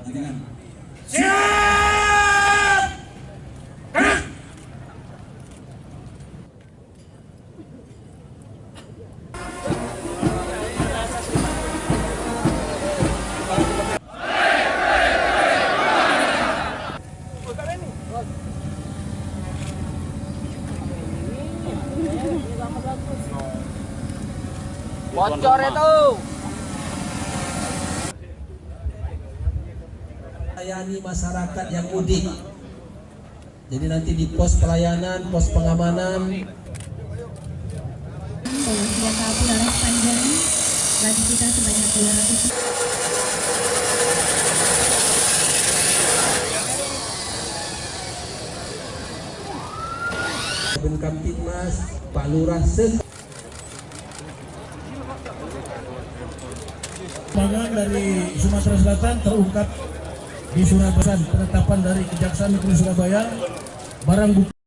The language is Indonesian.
Siap! Gerak! Bocor itu. Melayani masyarakat yang mudik. Jadi nanti di pos pelayanan, pos pengamanan. Bawa senjata api laras panjang. Lagi kita sebanyak 200. Kamtibmas, Pak Lurah Kembangan dari Sumatera Selatan terungkap di Surabaya. Penetapan dari Kejaksaan Negeri Surabaya barang bukti